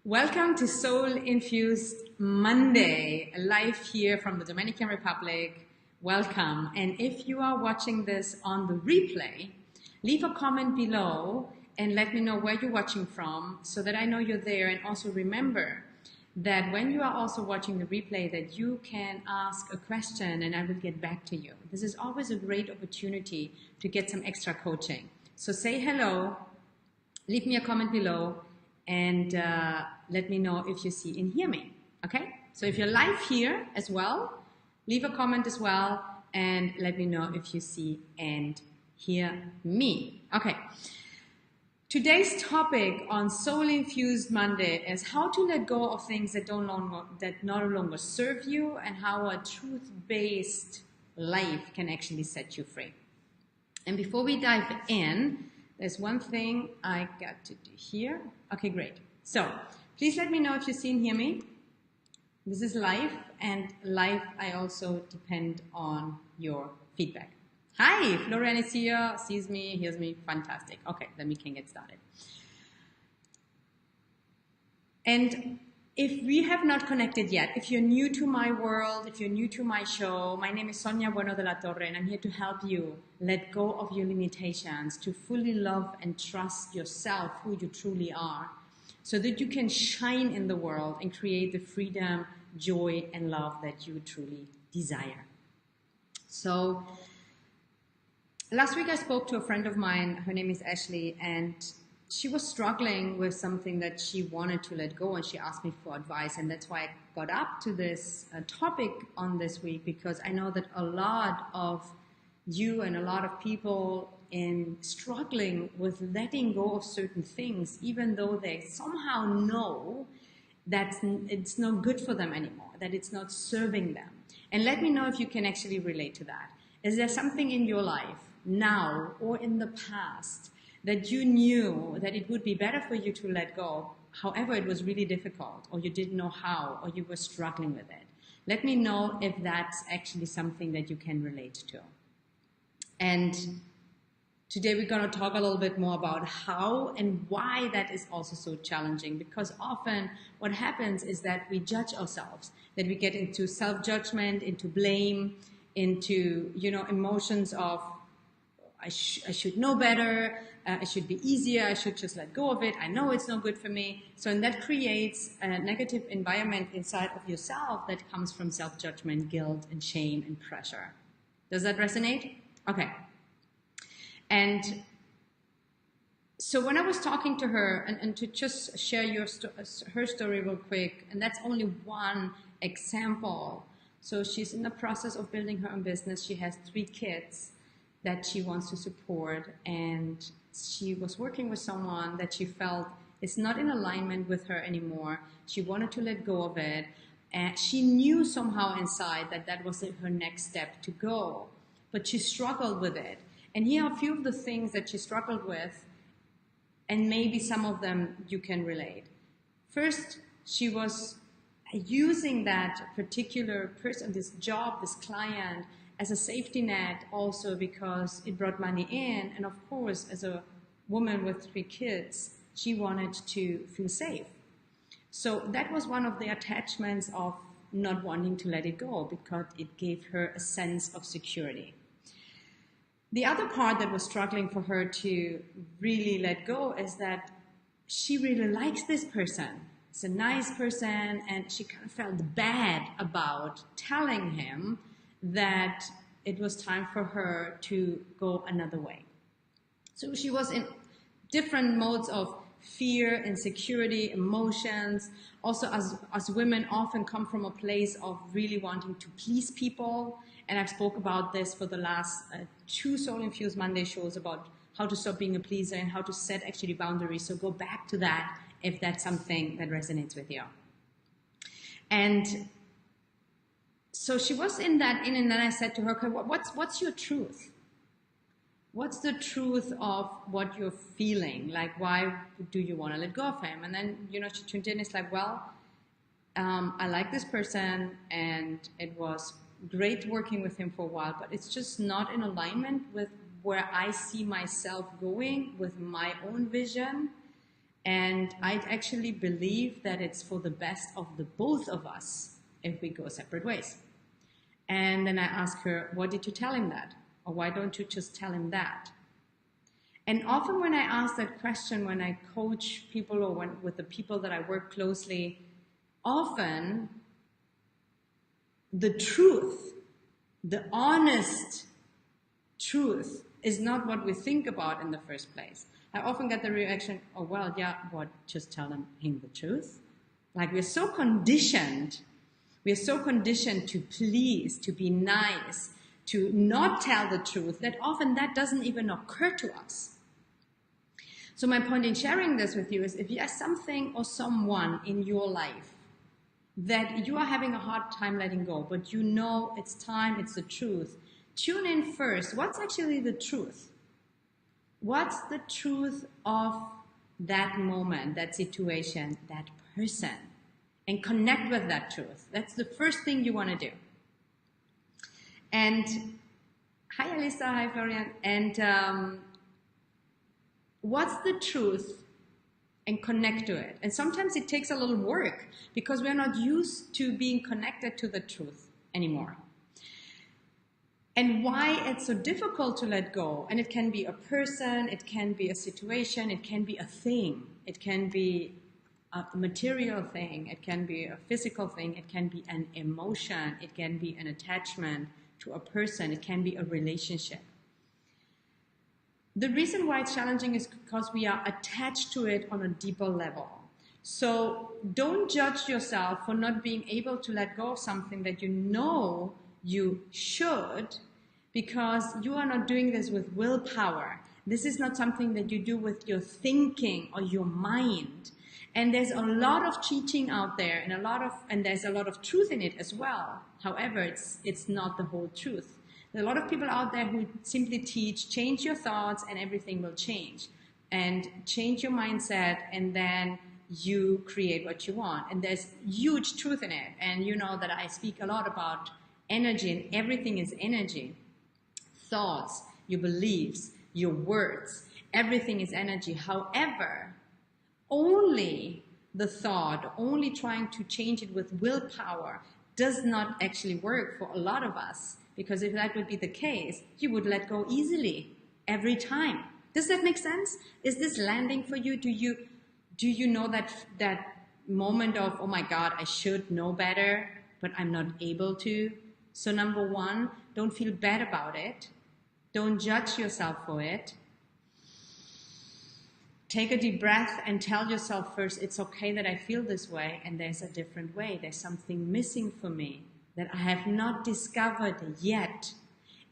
Welcome to Soul Infused Monday, live here from the Dominican Republic. Welcome. And if you are watching this on the replay, leave a comment below and let me know where you're watching from so that I know you're there. And also remember that when you are also watching the replay that you can ask a question and I will get back to you. This is always a great opportunity to get some extra coaching. So say hello, leave me a comment below, and let me know if you see and hear me, okay? So if you're live here as well, leave a comment as well and let me know if you see and hear me. Okay, today's topic on Soul Infused Monday is how to let go of things that no longer serve you and how a truth-based life can actually set you free. And before we dive in, there's one thing I got to do here. Okay, great. So please let me know if you see and hear me. This is live, and live I also depend on your feedback. Hi, Florian is here, sees me, hears me, fantastic. Okay, then we can get started. And if we have not connected yet, if you're new to my world, if you're new to my show, my name is Sonia Bueno de la Torre, and I'm here to help you let go of your limitations, to fully love and trust yourself, who you truly are, so that you can shine in the world and create the freedom, joy, and love that you truly desire. So last week I spoke to a friend of mine, her name is Ashley, and she was struggling with something that she wanted to let go, and she asked me for advice, and that's why I got up to this topic on this week, because I know that a lot of you and a lot of people in struggling with letting go of certain things, even though they somehow know that it's not good for them anymore, that it's not serving them. And let me know if you can actually relate to that. Is there something in your life now or in the past that you knew that it would be better for you to let go, however it was really difficult, or you didn't know how, or you were struggling with it? Let me know if that's actually something that you can relate to. And today we're going to talk a little bit more about how and why that is also so challenging, because often what happens is that we judge ourselves, that we get into self-judgment, into blame, into, emotions of I should know better, it should be easier, I should just let go of it, I know it's not good for me. So and that creates a negative environment inside of yourself that comes from self-judgment, guilt, and shame and pressure. Does that resonate? Okay. And so when I was talking to her, and to just share her story real quick, and that's only one example. So she's in the process of building her own business. She has 3 kids that she wants to support, and she was working with someone that she felt is not in alignment with her anymore. She wanted to let go of it, and she knew somehow inside that that was her next step to go, but she struggled with it. And here are a few of the things that she struggled with, and maybe some of them you can relate. First, she was using that particular person, this job, this client, as a safety net also because it brought money in. And of course, as a woman with 3 kids, she wanted to feel safe. So that was one of the attachments of not wanting to let it go, because it gave her a sense of security. The other part that was struggling for her to really let go is that she really likes this person. It's a nice person, and she kind of felt bad about telling him that it was time for her to go another way. So she was in different modes of fear, insecurity, emotions. Also, as women often come from a place of really wanting to please people. And I've spoke about this for the last 2 Soul Infused Monday shows about how to stop being a pleaser and how to set actually boundaries. So go back to that if that's something that resonates with you. And so she was in that, and then I said to her, okay, what's your truth? What's the truth of what you're feeling? Like, why do you want to let go of him? And then, she tuned in. It's like, well, I like this person, and it was great working with him for a while, but it's just not in alignment with where I see myself going with my own vision And I actually believe that it's for the best of the both of us if we go separate ways. And then I ask her, what did you tell him that? Or why don't you just tell him that? And often when I ask that question, when I coach people or with the people that I work closely, often the truth, the honest truth, is not what we think about in the first place. I often get the reaction, oh, well, yeah, what, just tell him the truth? Like we're so conditioned to please, to be nice, to not tell the truth, that often that doesn't even occur to us. So my point in sharing this with you is if you have something or someone in your life that you are having a hard time letting go, but you know it's time, it's the truth, tune in first. What's actually the truth? What's the truth of that moment, that situation, that person? And connect with that truth. That's the first thing you want to do. And hi, Alisa. Hi, Florian. And what's the truth? And connect to it. And sometimes it takes a little work because we're not used to being connected to the truth anymore. And why it's so difficult to let go. And it can be a person, it can be a situation, it can be a thing, it can be a material thing, it can be a physical thing, it can be an emotion, it can be an attachment to a person, it can be a relationship. The reason why it's challenging is because we are attached to it on a deeper level. So don't judge yourself for not being able to let go of something that you know you should, because you are not doing this with willpower. This is not something that you do with your thinking or your mind. And there's a lot of teaching out there and there's a lot of truth in it as well. However, it's not the whole truth. There are a lot of people out there who simply teach, change your thoughts and everything will change. And change your mindset and then you create what you want. And there's huge truth in it. And you know that I speak a lot about energy, and everything is energy. Thoughts, your beliefs, your words, everything is energy. However, only the thought, only trying to change it with willpower does not actually work for a lot of us. Because if that would be the case, you would let go easily every time. Does that make sense? Is this landing for you? Do you know that moment of, oh my God, I should know better, but I'm not able to? So number one, don't feel bad about it. Don't judge yourself for it. Take a deep breath and tell yourself first, it's okay that I feel this way and there's a different way. There's something missing for me that I have not discovered yet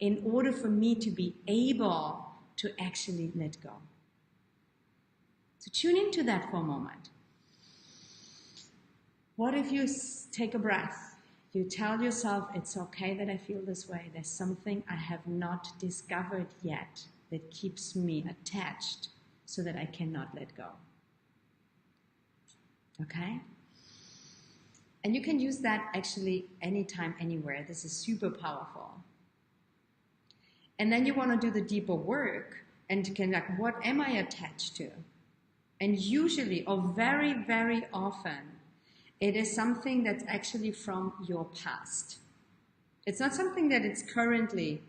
in order for me to be able to actually let go. So tune into that for a moment. What if you take a breath? You tell yourself, it's okay that I feel this way. There's something I have not discovered yet that keeps me attached so that I cannot let go. Okay? And you can use that actually anytime, anywhere. This is super powerful. And then you want to do the deeper work and you can like, what am I attached to? And usually, or very, very often, it is something that's actually from your past. It's not something that it's currently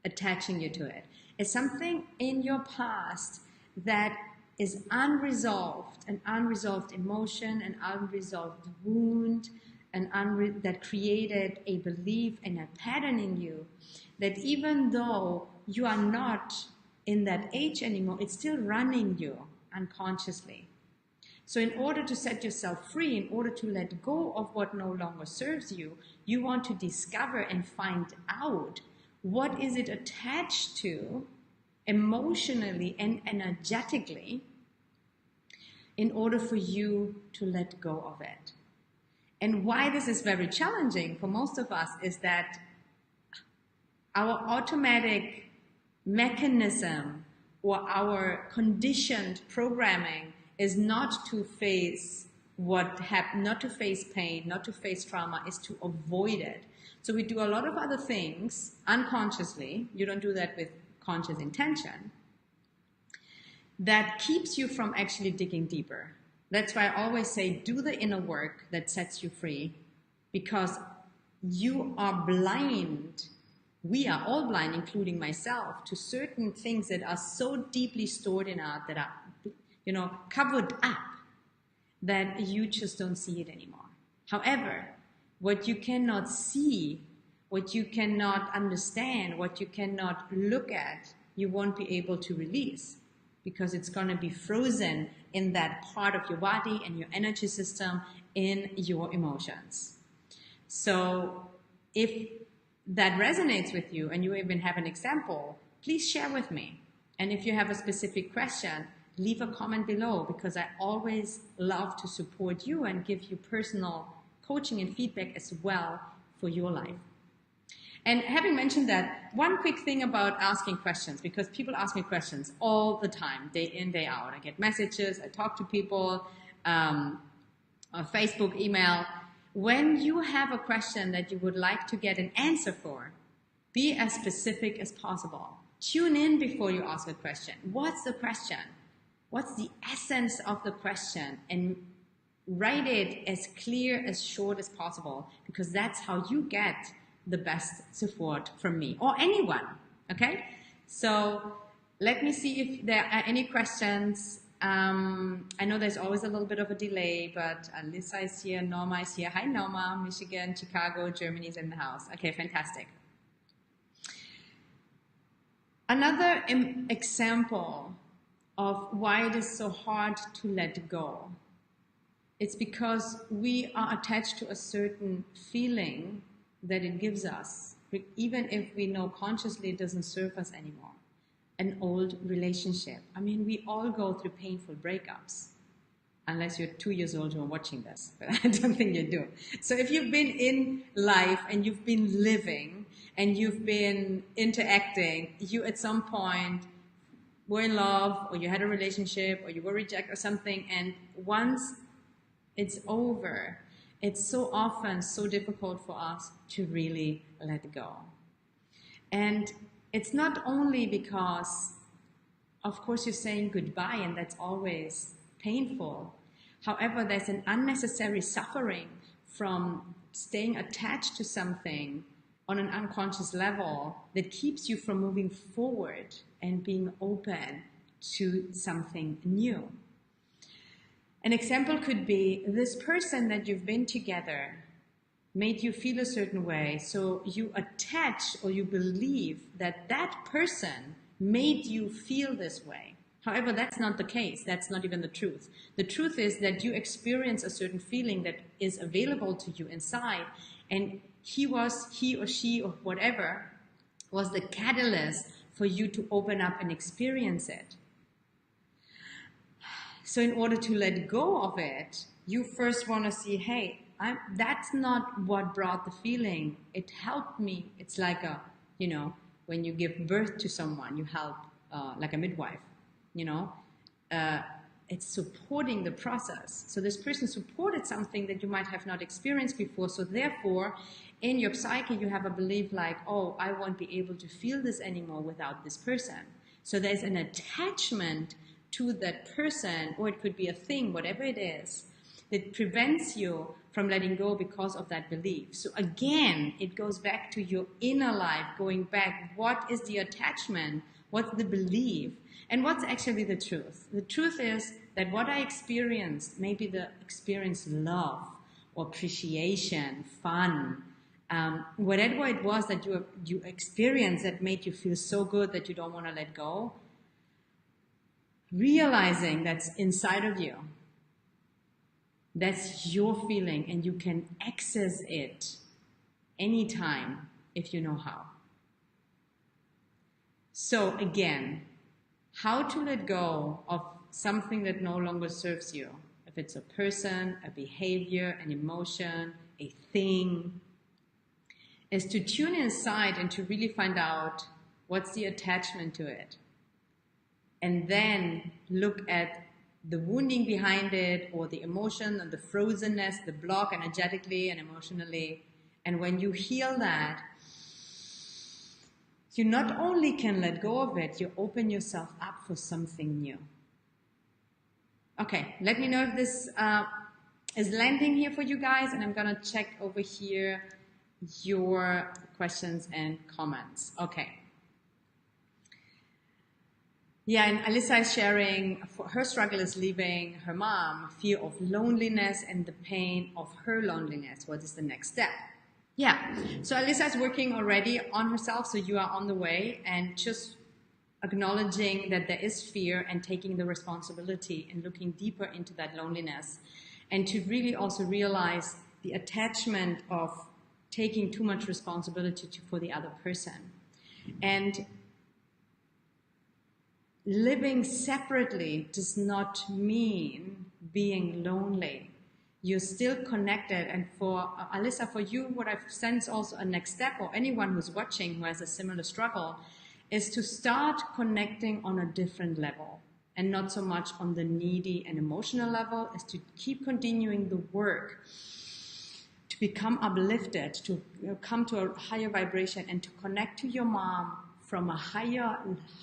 attaching you to it. It's something in your past that is unresolved, an unresolved emotion, an unresolved wound, that created a belief and a pattern in you that even though you are not in that age anymore, it's still running you unconsciously. So in order to set yourself free, in order to let go of what no longer serves you, you want to discover and find out what is it attached to emotionally and energetically in order for you to let go of it. And why this is very challenging for most of us is that our automatic mechanism or our conditioned programming is not to face what happened, not to face pain, not to face trauma, is to avoid it. So we do a lot of other things unconsciously. You don't do that with conscious intention. that keeps you from actually digging deeper. That's why I always say, do the inner work that sets you free, because you are blind. We are all blind, including myself, to certain things that are so deeply stored in us, that are, covered up, that you just don't see it anymore. However, what you cannot see, what you cannot understand, what you cannot look at, you won't be able to release, because it's going to be frozen in that part of your body and your energy system, in your emotions. So if that resonates with you and you even have an example, please share with me. And if you have a specific question, leave a comment below, because I always love to support you and give you personal coaching and feedback as well for your life. And having mentioned that, one quick thing about asking questions, because people ask me questions all the time, day in, day out. I get messages, I talk to people, on Facebook, email. When you have a question that you would like to get an answer for, be as specific as possible. Tune in before you ask a question. What's the question? What's the essence of the question? And write it as clear, as short as possible, because that's how you get the best support from me or anyone. Okay? So let me see if there are any questions. I know there's always a little bit of a delay, but Alyssa is here, Norma is here. Hi Norma, Michigan, Chicago, Germany is in the house. Okay, fantastic. Another example of why it is so hard to let go. It's because we are attached to a certain feeling that it gives us, even if we know consciously it doesn't serve us anymore. An old relationship. I mean, we all go through painful breakups, unless you're 2 years old who are watching this, but I don't think you do. So if you've been in life and you've been living and you've been interacting, you at some point were in love, or you had a relationship, or you were rejected or something, and once it's over, it's so often so difficult for us to really let go. And it's not only because, of course, you're saying goodbye, and that's always painful. However, there's an unnecessary suffering from staying attached to something on an unconscious level that keeps you from moving forward and being open to something new. An example could be this person that you've been together made you feel a certain way, so you attach or you believe that that person made you feel this way. However, that's not the case. That's not even the truth. The truth is that you experience a certain feeling that is available to you inside, and he or she or whatever was the catalyst for you to open up and experience it. So in order to let go of it, you first want to see, hey, that's not what brought the feeling. It helped me. It's like when you give birth to someone, you help, like a midwife, it's supporting the process. So this person supported something that you might have not experienced before. So therefore, in your psyche, you have a belief like, oh, I won't be able to feel this anymore without this person. So there's an attachment to that person, or it could be a thing, whatever it is, that prevents you from letting go because of that belief. So again, it goes back to your inner life, going back, what is the attachment? What's the belief? And what's actually the truth? The truth is that what I experienced, maybe the experienced love or appreciation, fun, whatever it was that you experienced that made you feel so good that you don't want to let go, realizing that's inside of you, that's your feeling, and you can access it anytime if you know how. So again, how to let go of something that no longer serves you. If it's a person, a behavior, an emotion, a thing, is to tune inside and to really find out what's the attachment to it. And then look at the wounding behind it, or the emotion and the frozenness, the block energetically and emotionally. And when you heal that, you not only can let go of it, you open yourself up for something new. Okay, let me know if this is landing here for you guys, and I'm gonna check over here your questions and comments. Okay. Yeah, and Alyssa is sharing her struggle is leaving her mom, fear of loneliness and the pain of her loneliness. What is the next step? Yeah, so Alyssa is working already on herself, so you are on the way, and just acknowledging that there is fear and taking the responsibility and looking deeper into that loneliness, and to really also realize the attachment of taking too much responsibility for the other person. And living separately does not mean being lonely. You're still connected. And for Alyssa, for you, what I've sensed also a next step, or anyone who's watching who has a similar struggle, is to start connecting on a different level, and not so much on the needy and emotional level, is to keep continuing the work, to become uplifted, to come to a higher vibration, and to connect to your mom from a higher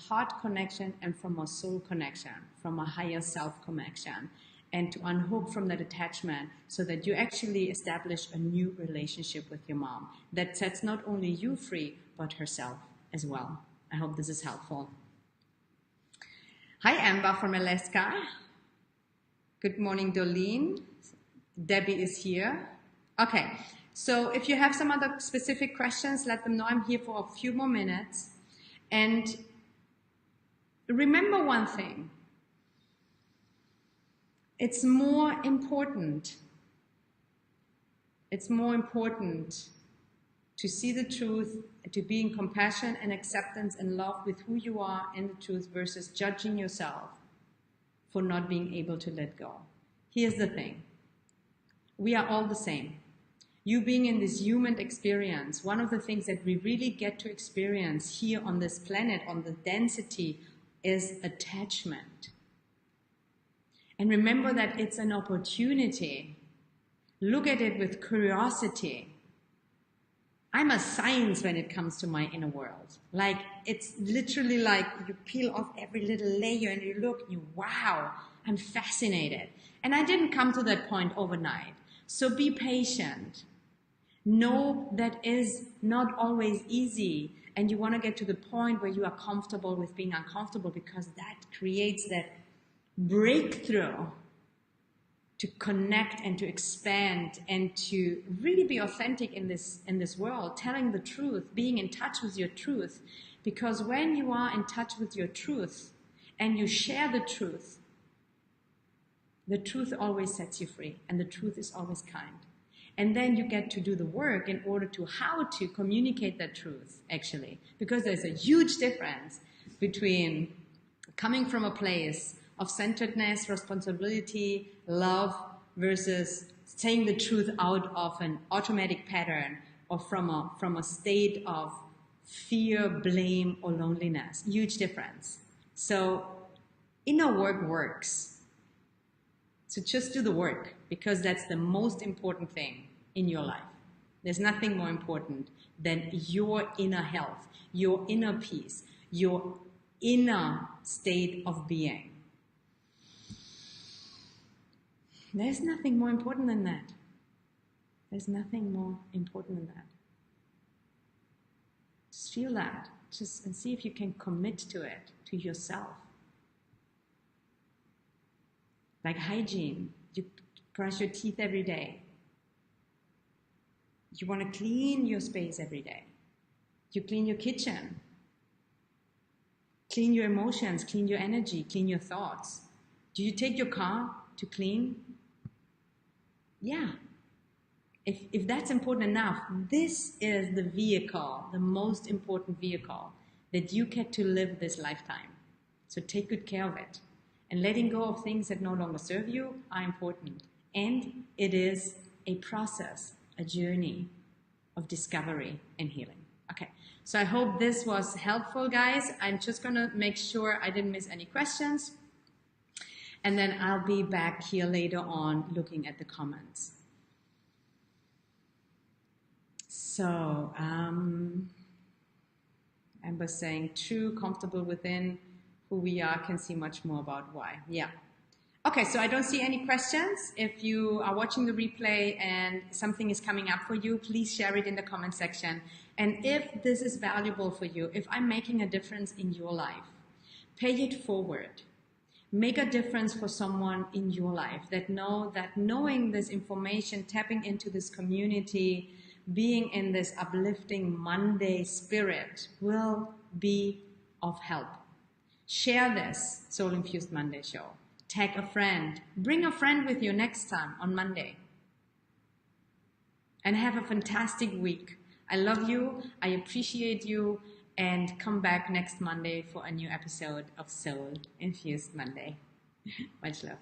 heart connection and from a soul connection, from a higher self connection, and to unhook from that attachment so that you actually establish a new relationship with your mom that sets not only you free, but herself as well. I hope this is helpful. Hi, Amber from Alaska. Good morning, Dolene. Debbie is here. Okay, so if you have some other specific questions, let them know. I'm here for a few more minutes. And remember one thing, it's more important to see the truth, to be in compassion and acceptance and love with who you are in the truth versus judging yourself for not being able to let go. Here's the thing, we are all the same. You being in this human experience, one of the things that we really get to experience here on this planet, on the density, is attachment. And remember that it's an opportunity. Look at it with curiosity. I'm a science when it comes to my inner world. Like, it's literally like you peel off every little layer and you look, wow, I'm fascinated. And I didn't come to that point overnight. So be patient. Know that is not always easy, and you want to get to the point where you are comfortable with being uncomfortable, because that creates that breakthrough to connect and to expand and to really be authentic in this world, telling the truth, being in touch with your truth. Because when you are in touch with your truth and you share the truth always sets you free, and the truth is always kind. And then you get to do the work in order to how to communicate that truth, actually. Because there's a huge difference between coming from a place of centeredness, responsibility, love, versus saying the truth out of an automatic pattern or from a state of fear, blame, or loneliness. Huge difference. So inner work works. So just do the work, because that's the most important thing in your life. There's nothing more important than your inner health, your inner peace, your inner state of being. There's nothing more important than that. There's nothing more important than that. Just feel that. And see if you can commit to it, to yourself. Like hygiene, you brush your teeth every day. You want to clean your space every day. You clean your kitchen. Clean your emotions, clean your energy, clean your thoughts. Do you take your car to clean? Yeah. If that's important enough, this is the vehicle, the most important vehicle that you get to live this lifetime. So take good care of it. And letting go of things that no longer serve you are important. And it is a process, a journey of discovery and healing. Okay, so I hope this was helpful, guys. I'm just going to make sure I didn't miss any questions. And then I'll be back here later on looking at the comments. So, Amber saying, true, comfortable within who we are, can see much more about why. Yeah. Okay, so I don't see any questions. If you are watching the replay and something is coming up for you, please share it in the comment section. And if this is valuable for you, if I'm making a difference in your life, pay it forward. Make a difference for someone in your life that knowing this information, tapping into this community, being in this uplifting Monday spirit will be of help. Share this Soul Infused Monday show. Tag a friend. Bring a friend with you next time on Monday. And have a fantastic week. I love you. I appreciate you. And come back next Monday for a new episode of Soul Infused Monday. Much love.